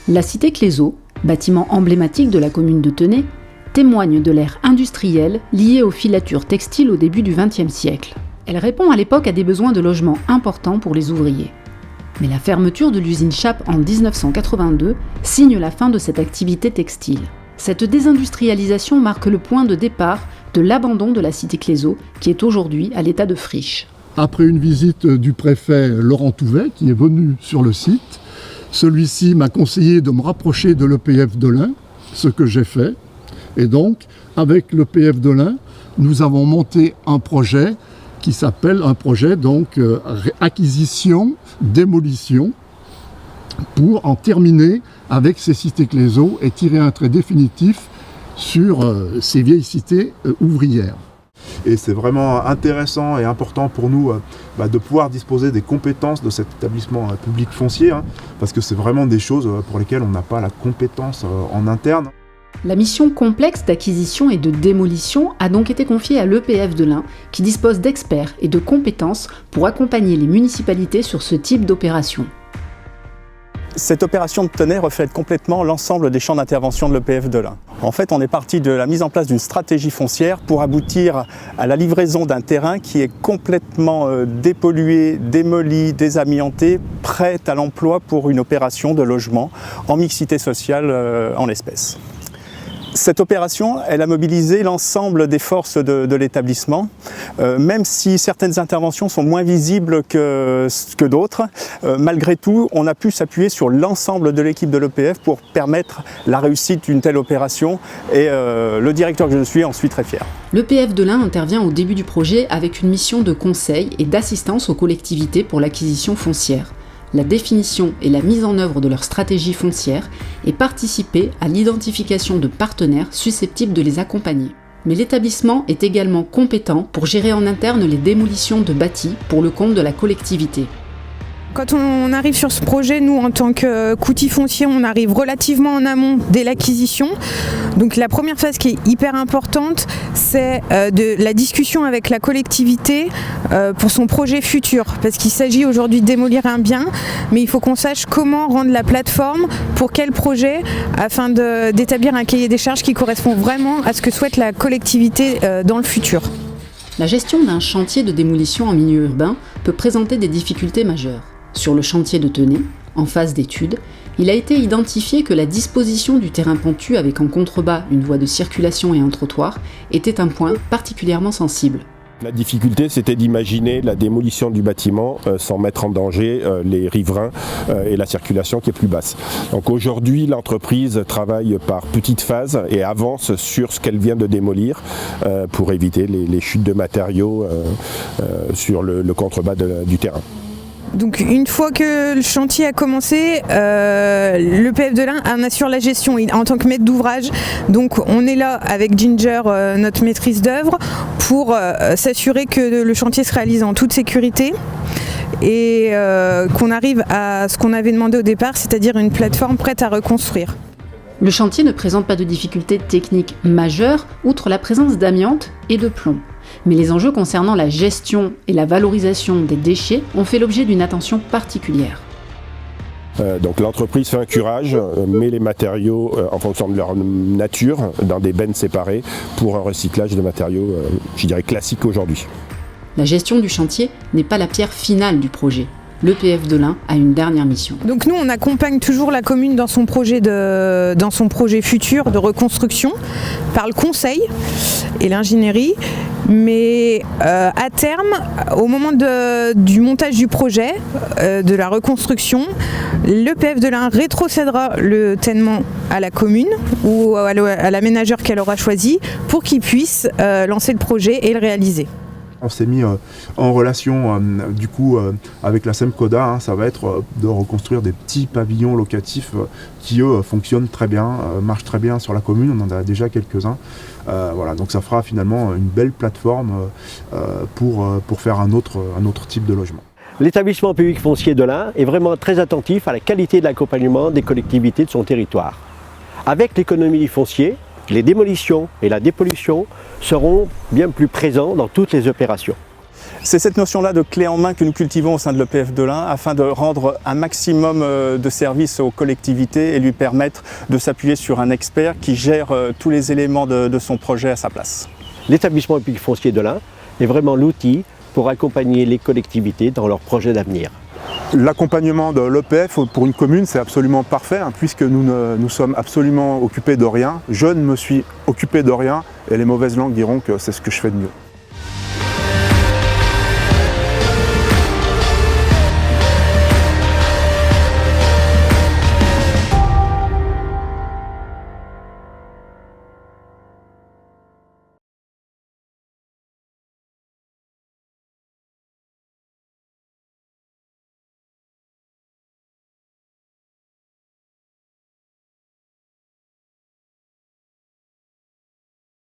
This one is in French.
La cité Clézot, bâtiment emblématique de la commune de Tenay, témoigne de l'ère industrielle liée aux filatures textiles au début du XXe siècle. Elle répond à l'époque à des besoins de logement importants pour les ouvriers. Mais la fermeture de l'usine Chappe en 1982 signe la fin de cette activité textile. Cette désindustrialisation marque le point de départ de l'abandon de la cité Clézot, qui est aujourd'hui à l'état de friche. Après une visite du préfet Laurent Touvet, qui est venu sur le site, celui-ci m'a conseillé de me rapprocher de l'EPF de l'Ain, ce que j'ai fait. Et donc, avec l'EPF de l'Ain, nous avons monté un projet qui s'appelle un projet acquisition-démolition pour en terminer avec ces cités Clézot et tirer un trait définitif sur ces vieilles cités ouvrières. Et c'est vraiment intéressant et important pour nous de pouvoir disposer des compétences de cet établissement public foncier, parce que c'est vraiment des choses pour lesquelles on n'a pas la compétence en interne. La mission complexe d'acquisition et de démolition a donc été confiée à l'EPF de l'Ain, qui dispose d'experts et de compétences pour accompagner les municipalités sur ce type d'opération. Cette opération de Tenay reflète complètement l'ensemble des champs d'intervention de l'EPF de l'Ain. En fait, on est parti de la mise en place d'une stratégie foncière pour aboutir à la livraison d'un terrain qui est complètement dépollué, démoli, désamianté, prêt à l'emploi pour une opération de logement en mixité sociale en l'espèce. Cette opération, elle a mobilisé l'ensemble des forces de l'établissement, même si certaines interventions sont moins visibles que d'autres. Malgré tout, on a pu s'appuyer sur l'ensemble de l'équipe de l'EPF pour permettre la réussite d'une telle opération et le directeur que je suis en suis très fier. L'EPF de l'Ain intervient au début du projet avec une mission de conseil et d'assistance aux collectivités pour l'acquisition foncière, la définition et la mise en œuvre de leur stratégie foncière et participer à l'identification de partenaires susceptibles de les accompagner. Mais l'établissement est également compétent pour gérer en interne les démolitions de bâtis pour le compte de la collectivité. Quand on arrive sur ce projet, nous en tant qu'outil foncier, on arrive relativement en amont dès l'acquisition. Donc la première phase qui est hyper importante, c'est de la discussion avec la collectivité pour son projet futur. Parce qu'il s'agit aujourd'hui de démolir un bien, mais il faut qu'on sache comment rendre la plateforme pour quel projet, afin d'établir un cahier des charges qui correspond vraiment à ce que souhaite la collectivité dans le futur. La gestion d'un chantier de démolition en milieu urbain peut présenter des difficultés majeures. Sur le chantier de Tenay, en phase d'étude, il a été identifié que la disposition du terrain pentu avec en contrebas une voie de circulation et un trottoir était un point particulièrement sensible. La difficulté, c'était d'imaginer la démolition du bâtiment sans mettre en danger les riverains et la circulation qui est plus basse. Donc aujourd'hui, l'entreprise travaille par petites phases et avance sur ce qu'elle vient de démolir pour éviter les chutes de matériaux sur le contrebas du terrain. Donc une fois que le chantier a commencé, l'EPF de l'Ain en assure la gestion en tant que maître d'ouvrage. Donc on est là avec Ginger, notre maîtrise d'œuvre, pour s'assurer que le chantier se réalise en toute sécurité et qu'on arrive à ce qu'on avait demandé au départ, c'est-à-dire une plateforme prête à reconstruire. Le chantier ne présente pas de difficultés techniques majeures, outre la présence d'amiante et de plomb. Mais les enjeux concernant la gestion et la valorisation des déchets ont fait l'objet d'une attention particulière. Donc l'entreprise fait un curage, met les matériaux en fonction de leur nature dans des bennes séparées pour un recyclage de matériaux, je dirais, classiques aujourd'hui. La gestion du chantier n'est pas la pierre finale du projet. L'EPF de l'Ain a une dernière mission. Donc nous, on accompagne toujours la commune dans son projet futur de reconstruction par le conseil et l'ingénierie. Mais à terme, au moment du montage du projet, de la reconstruction, l'EPF de l'Ain rétrocédera le tènement à la commune ou à l'aménageur qu'elle aura choisi pour qu'il puisse lancer le projet et le réaliser. On s'est mis en relation avec la SEMCODA, ça va être de reconstruire des petits pavillons locatifs qui eux fonctionnent très bien, marchent très bien sur la commune, on en a déjà quelques-uns. Donc ça fera finalement une belle plateforme pour faire un autre type de logement. L'établissement public foncier de l'Ain est vraiment très attentif à la qualité de l'accompagnement des collectivités de son territoire. Avec l'économie du foncier, les démolitions et la dépollution seront bien plus présents dans toutes les opérations. C'est cette notion-là de clé en main que nous cultivons au sein de l'EPF de l'Ain afin de rendre un maximum de services aux collectivités et lui permettre de s'appuyer sur un expert qui gère tous les éléments de son projet à sa place. L'établissement public foncier de l'Ain est vraiment l'outil pour accompagner les collectivités dans leurs projets d'avenir. L'accompagnement de l'EPF pour une commune, c'est absolument parfait, puisque nous sommes absolument occupés de rien. Je ne me suis occupé de rien et les mauvaises langues diront que c'est ce que je fais de mieux.